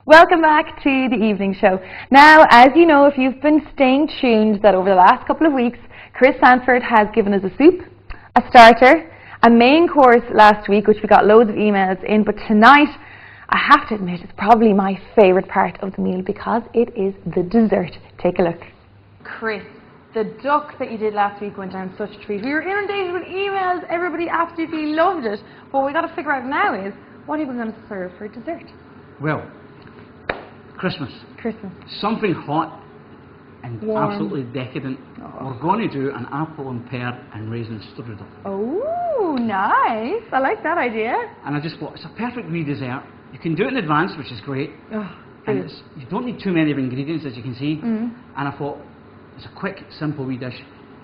Welcome back to the evening show. Now, as you know, if you've been staying tuned, that over the last couple of weeks, Chris Sandford has given us a soup, a starter, a main course last week, which we got loads of emails in, but tonight, I have to admit, it's probably my favourite part of the meal because it is the dessert. Take a look. Chris, the duck that you did last week went down such a treat. We were inundated with emails, everybody absolutely loved it. But what we got to figure out now is, what are you going to serve for dessert? Well, Christmas. Something hot and warm, absolutely decadent. Oh. We're going to do an apple and pear and raisin strudel. Oh, nice. I like that idea. And I just thought, it's a perfect wee dessert. You can do it in advance, which is great. Oh, and you don't need too many of ingredients, as you can see. And I thought, it's a quick, simple wee dish.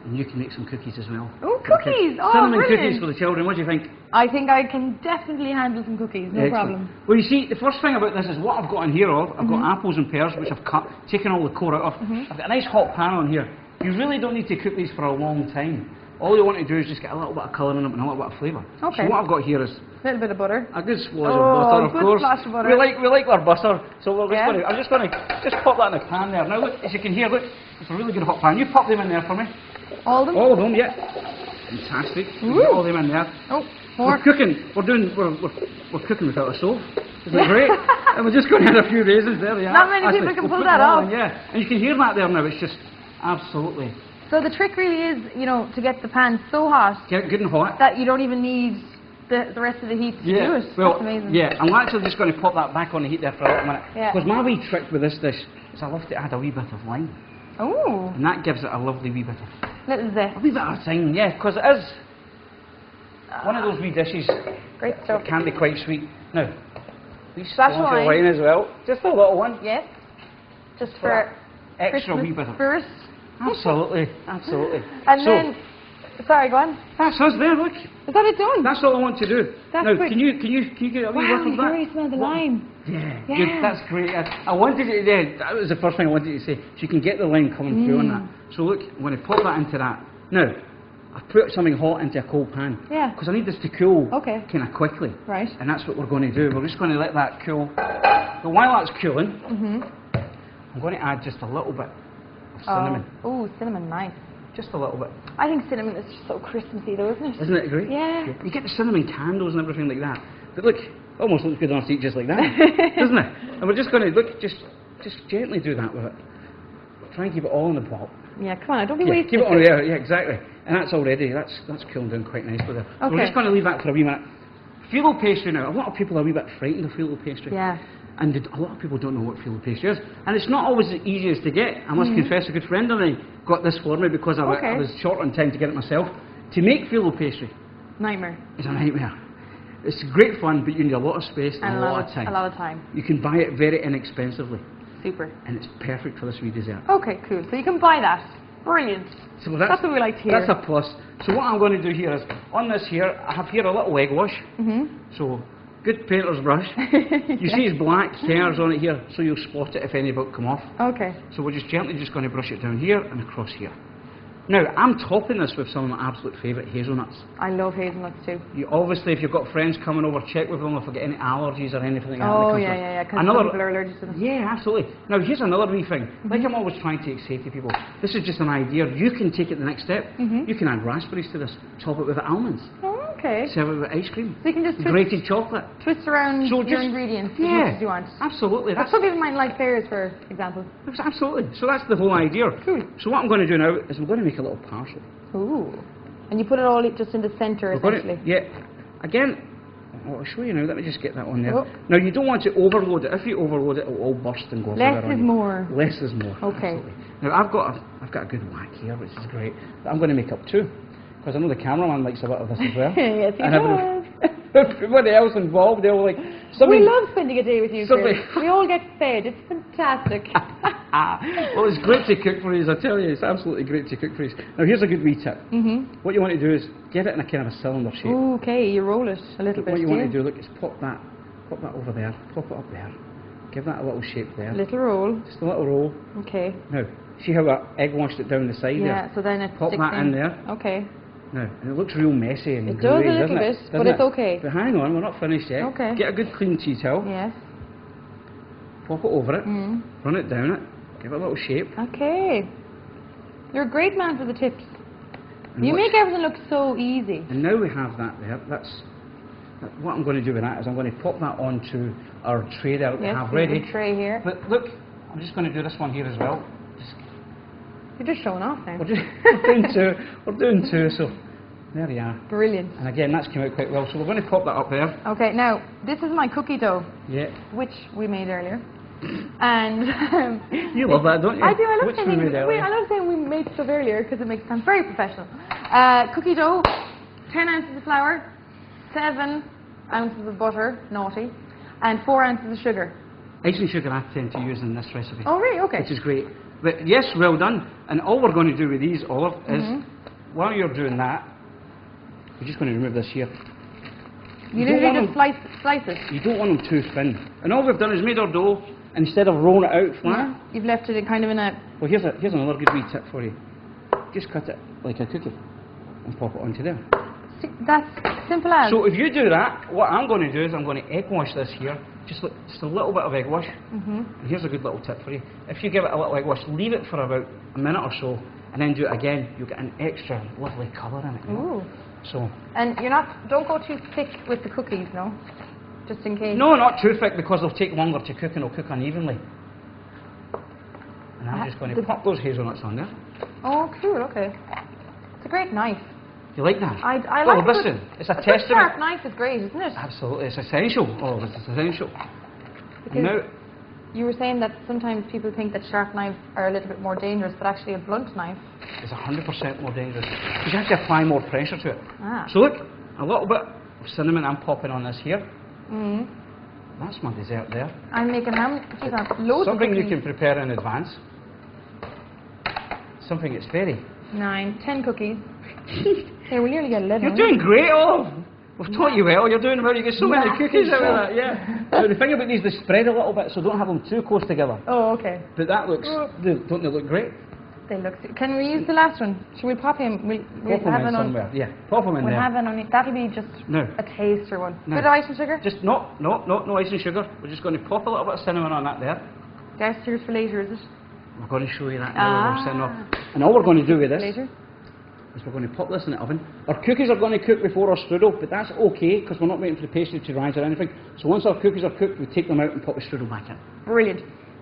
And you can make some cookies as well. Oh, cookies! Oh, cinnamon brilliant. Cookies for the children. What do you think? I think I can definitely handle some cookies, no problem. Well, you see, the first thing about this is what I've got in here. I've got apples and pears, which I've cut, taken all the core out of. I've got a nice hot pan on here. You really don't need to cook these for a long time. All you want to do is just get a little bit of colour in them and a little bit of flavour. Okay. So what I've got here is a little bit of butter. a good splash of butter, of course. Splash of butter. We like our butter, so we're just going to pop that in the pan there. Now look, as you can hear, look, it's a really good hot pan. You pop them in there for me. All of them? All of them, yeah. Fantastic. Get all of them in there. Oh, more. We're cooking. We're cooking without a stove. Isn't it great? And we're just going to add a few raisins there. Yeah. Not many people can pull that off. Yeah, and you can hear that there now. It's just absolutely. So the trick really is, you know, to get the pan so hot. Get it good and hot. That you don't even need the rest of the heat to do it. Well, that's amazing. Yeah, I'm actually just going to pop that back on the heat there for a little minute. Yeah. Because my wee trick with this dish is I love to add a wee bit of lime. Oh. And that gives it a lovely wee bit of. Little zest. A wee bit of thing, yeah, because it is one of those wee dishes. Great stuff. That can be quite sweet. Now, wee Splash splash of of wine as well. Just a little one. Yes. Just for extra Christmas wee bit of. spirit. Absolutely, absolutely. And so, then, sorry, go on. That's us there, look. Is that it done? That's all I want to do. That's now, quick. can you get a wee whiff of that? Wow, you smell the lime. Yeah, good. That's great. I wanted it there. That was the first thing I wanted to say. So you can get the lime coming through on that. So look, I'm going to pop that into that. Now, I've put something hot into a cold pan. Yeah. Because I need this to cool kind of quickly. Right. And that's what we're going to do. We're just going to let that cool. But while that's cooling, I'm going to add just a little bit of cinnamon. Oh, cinnamon, nice. Just a little bit. I think cinnamon is just so Christmassy though, isn't it? Isn't it great? Yeah. You get the cinnamon candles and everything like that. But look, almost looks good on a seat just like that, doesn't it? And we're just going to, look, just gently do that with it. Try and keep it all in the pot. Yeah, come on, don't be wasting keep it on there, yeah, exactly. And that's already, that's cooling down quite nicely there. Okay. So we're just going to leave that for a wee minute. Phyllo pastry now, a lot of people are a wee bit frightened of phyllo pastry. Yeah. And a lot of people don't know what phyllo pastry is. And it's not always the easiest to get. I must confess, a good friend of mine got this for me because I was short on time to get it myself. To make phyllo pastry. Nightmare. It's a nightmare. It's great fun, but you need a lot of space and a lot of time. A lot of time. You can buy it very inexpensively. Super. And it's perfect for this wee dessert. Okay, cool. So you can buy that. Brilliant. So that's what we like to hear. That's a plus. So what I'm going to do here is, on this here, I have here a little egg wash. So, good painter's brush. You see it's black hairs on it here, so you'll spot it if any about come off. Okay. So we're just gently going to brush it down here and across here. Now, I'm topping this with some of my absolute favourite hazelnuts. I love hazelnuts too. You obviously, if you've got friends coming over, check with them if they get any allergies or anything like that. Oh, yeah, because some people are allergic to them. Yeah, absolutely. Now, here's another wee thing. Like I'm always trying to say to people, this is just an idea. You can take it the next step. You can add raspberries to this, top it with almonds. Oh, okay. Serve it with ice cream. So you can just grated chocolate. Twist around your ingredients as much as you want. Absolutely. Some people might like pears, for example. Absolutely. So that's the whole idea. Cool. So what I'm going to do now is I'm going to make a little parcel. Ooh. And you put it all just in the centre, essentially. Yeah. Again, I'll show you now. Let me just get that on there. Oh. Now, you don't want to overload it. If you overload it, it'll all burst and go everywhere. Less is more. Less is more. Okay. Absolutely. Now, I've got a good whack here, which is great. But I'm going to make up two. Because I know the cameraman likes a bit of this as well. Yes, he does. Everybody else involved, they were like... We love spending a day with you, Chris. We all get fed. It's fantastic. Well, it's great to cook for you, I tell you. It's absolutely great to cook for you. Now, here's a good wee tip. What you want to do is give it in a kind of a cylinder shape. Okay, you roll it a little bit. What you want to do, look, is pop that over there, pop it up there. Give that a little shape there. Little roll. Just a little roll. Okay. Now, see how that egg washed it down the side there? Yeah, so then it pop sticks that in there. Okay. Now, and it looks real messy and it does gooey, a little bit, but it's okay. But hang on, we're not finished yet. Okay. Get a good clean tea towel. Yes. pop it over it, run it down it, give it a little shape. Okay. You're a great man for the tips. And You watch. make everything look so easy. And now we have that there. What I'm going to do with that is I'm going to pop that onto our tray there that we have ready. Tray here. But look, I'm just going to do this one here as well. You're just showing off now. We're doing two, so there you are. Brilliant. And again, that's come out quite well, so we're going to pop that up there. Okay, now, this is my cookie dough, Yeah. which we made earlier. And You love that, don't you? I do. I love Which saying we made earlier? I love saying we made stuff earlier because it makes it sound very professional. Cookie dough, 10 ounces of flour, 7 ounces of butter, naughty, and 4 ounces of sugar. Icing sugar I tend to use in this recipe. Oh, really? Okay. Which is great. But yes, well done. And all we're going to do with these, Olive, is while you're doing that, we're just going to remove this here. You literally just slice it. You don't want them too thin. And all we've done is made our dough, and instead of rolling it out flat, Yeah. You've left it kind of in a... well, here's another good wee tip for you. Just cut it like a cookie and pop it onto there. That's simple as. So if you do that, what I'm going to do is I'm going to egg wash this here, just a little bit of egg wash. And here's a good little tip for you. If you give it a little egg wash, leave it for about a minute or so, and then do it again, you'll get an extra lovely colour in it. You know? Ooh. So. And don't go too thick with the cookies, no? Just in case. No, not too thick, because they'll take longer to cook and they'll cook unevenly. And I'm just going to pop those hazelnuts on there. Oh, cool, okay. It's a great knife. You like that? I well, like listen, it's a testament. A sharp knife is great, isn't it? Absolutely, it's essential. Oh, it's essential. Because now, you were saying that sometimes people think that sharp knives are a little bit more dangerous, but actually a blunt knife is 100% more dangerous. Because you have to apply more pressure to it. Ah. So look, a little bit of cinnamon I'm popping on this here. That's my dessert there. I'm making loads Something of you cookies. can prepare in advance. Something that's very... 9, 10 cookies. Hey, we nearly get 11. You're doing great, Olive. We've taught you well. You're doing well. You get so many cookies out of that. Yeah. Now the thing about these, they spread a little bit, so don't have them too close together. Oh, okay. But that looks... Don't they look great? They look... Can we use the last one? Should we pop him? We'll Pop them have in an somewhere. Yeah, pop them in We'll there. have an on. That'll be just No. a taster one. No. Bit of ice and sugar? Just no ice and sugar. We're just going to pop a little bit of cinnamon on that there. Dousters for later, is it? We're going to show you that now. We're setting off. And all we're going to do with this Later? is we're going to pop this in the oven. Our cookies are going to cook before our strudel, but that's okay because we're not waiting for the pastry to rise or anything. So once our cookies are cooked, we take them out and pop the strudel back in. Brilliant.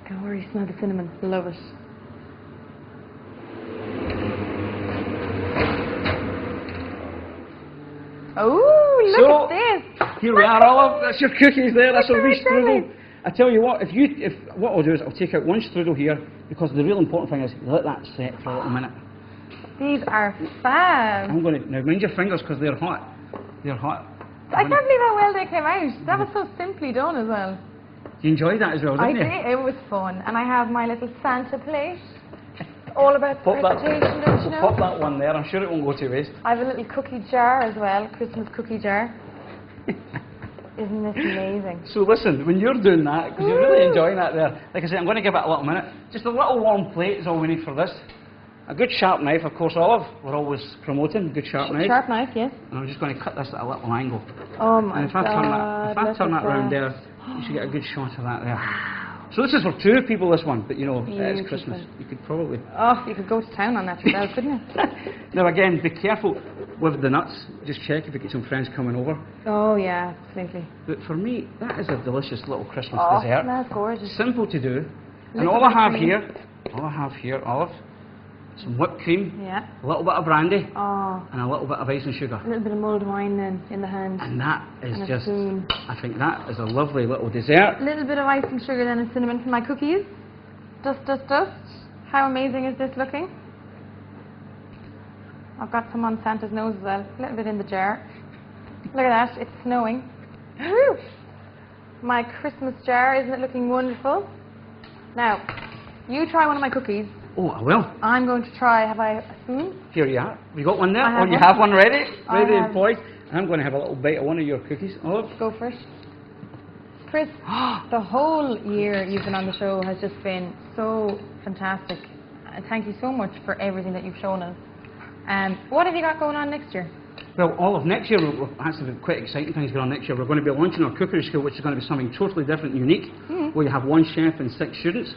Don't worry, smell the cinnamon. Love it. Oh, look at this. Here we are, Olive. That's your cookies there. That's a wee strudel. Nice. I tell you what, what I'll do is I'll take out one strudel here because the real important thing is let that set for a little minute. These are fab. I'm going to now mind your fingers because they're hot. They're hot. I can't believe how well they came out. That was so simply done as well. You enjoyed that as well, didn't you? I did. It was fun. And I have my little Santa plate. All about Pop presentation, don't you know? Pop that one there. I'm sure it won't go to waste. I have a little cookie jar as well, Christmas cookie jar. Isn't this amazing? So listen, when you're doing that, because you're really enjoying that there, like I said, I'm going to give it a little minute. Just a little warm plate is all we need for this. A good sharp knife, of course, Olive. We're always promoting good sharp knife. Sharp knife, yes. And I'm just going to cut this at a little angle. Oh my And if I turn that round there, you should get a good shot of that there. So this is for two people, this one, but you know, it's Christmas. You could probably... Oh, you could go to town on that yourself, couldn't you? Now again, be careful with the nuts. Just check if you get some friends coming over. Oh yeah, absolutely. But for me, that is a delicious little Christmas Oh, dessert. that's gorgeous. Simple to do. And Little all bit I of have here, Olive, some whipped cream, Yeah. a little bit of brandy, Oh, and a little bit of ice and sugar. a little bit of mulled wine then in the hand. And that is And a just, spoon. I think that is a lovely little dessert. A little bit of ice and sugar then and cinnamon for my cookies. Dust, dust, dust. How amazing is this looking? I've got some on Santa's nose as well. A little bit in the jar. Look at that, it's snowing. Woo! My Christmas jar, isn't it looking wonderful? Now, you try one of my cookies. Oh, I will. I'm going to try, have I a spoon? Here you are. You got one there? I have Oh, you one. have one ready? I Ready have. and poised. I'm going to have a little bite of one of your cookies. Olive. Go first. Chris, the whole year you've been on the show has just been so fantastic. And thank you so much for everything that you've shown us. What have you got going on next year? Well, all of next year, we've actually got quite exciting things going on next year. We're going to be launching our cookery school, which is going to be something totally different and unique, where you have one chef and 6 students.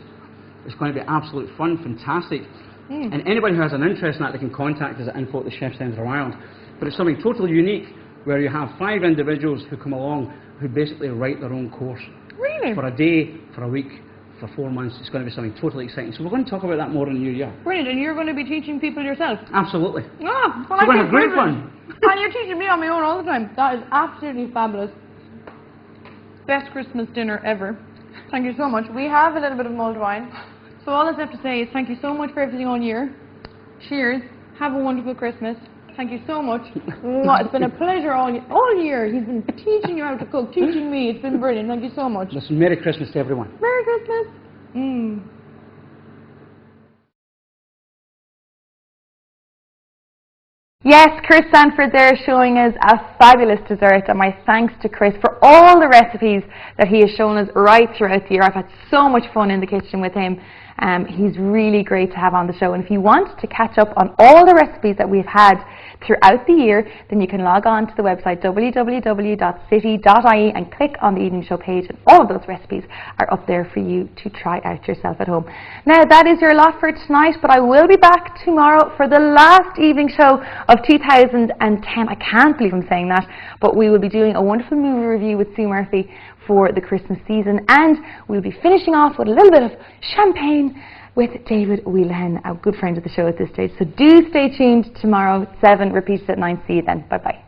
It's going to be absolute fun, fantastic. And anybody who has an interest in that, they can contact us at info@thechefcentre of Ireland. But it's something totally unique, where you have 5 individuals who come along who basically write their own course. Really? For a day, for a week, for 4 months. It's going to be something totally exciting. So we're going to talk about that more in the new year. Brilliant, and you're going to be teaching people yourself? Absolutely. Ah, well, We're going to have great fun. And you're teaching me on my own all the time. That is absolutely fabulous. Best Christmas dinner ever. Thank you so much. We have a little bit of mulled wine. So all I have to say is thank you so much for everything all year. Cheers. Have a wonderful Christmas. Thank you so much. It's been a pleasure all year. He's been teaching you how to cook, teaching me. It's been brilliant. Thank you so much. Listen, Merry Christmas to everyone. Merry Christmas. Yes, Chris Sandford there showing us a fabulous dessert, and my thanks to Chris for all the recipes that he has shown us right throughout the year. I've had so much fun in the kitchen with him. He's really great to have on the show, and if you want to catch up on all the recipes that we've had throughout the year, then you can log on to the website www.city.ie and click on the evening show page, and all of those recipes are up there for you to try out yourself at home. Now that is your lot for tonight, but I will be back tomorrow for the last evening show of 2010. I can't believe I'm saying that, but we will be doing a wonderful movie review with Sue Murphy for the Christmas season, and we'll be finishing off with a little bit of champagne with David Whelan, a good friend of the show at this stage. So do stay tuned tomorrow, 7, repeats at 9. See you then. Bye-bye.